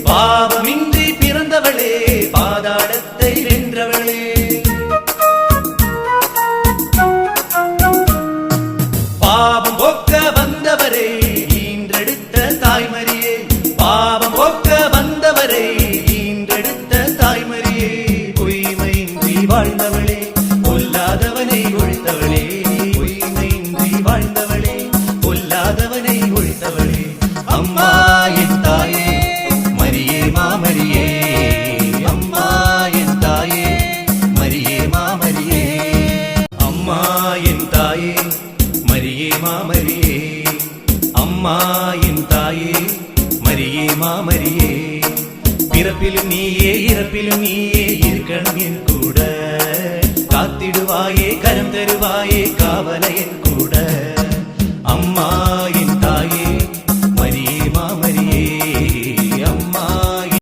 பாவமின்றி பிறந்தவளே, பாதாளத்தை வென்றவளே. பாவம் போக்க வந்தவரே, ஈன்றெடுத்த தாய்மரியே. பாவம் போக்க வந்தவரே, ஈன்றெடுத்த தாய்மரியே. பொய்மையின்றி வாழ்ந்தவளே, பொல்லாதவனை ஒழித்தவளே. பொய்மையின்றி வாழ்ந்தவளே, பொல்லாதவனை ஒழித்தவளே. அம்மா என் தாயே, மரியே மாமரியே. அம்மா என் தாயே, மரியே மாமரியே. அம்மா என் தாயே, மரியே மாமரியே. அம்மா என் தாயே, மரியே மாமரியே. பிறப்பிலும் நீயே, இறப்பிலும் நீயே, இருக்கணும் என் கூட. காத்திடுவாயே, கரம் தருவாயே, காவல என் கூட. அம்மா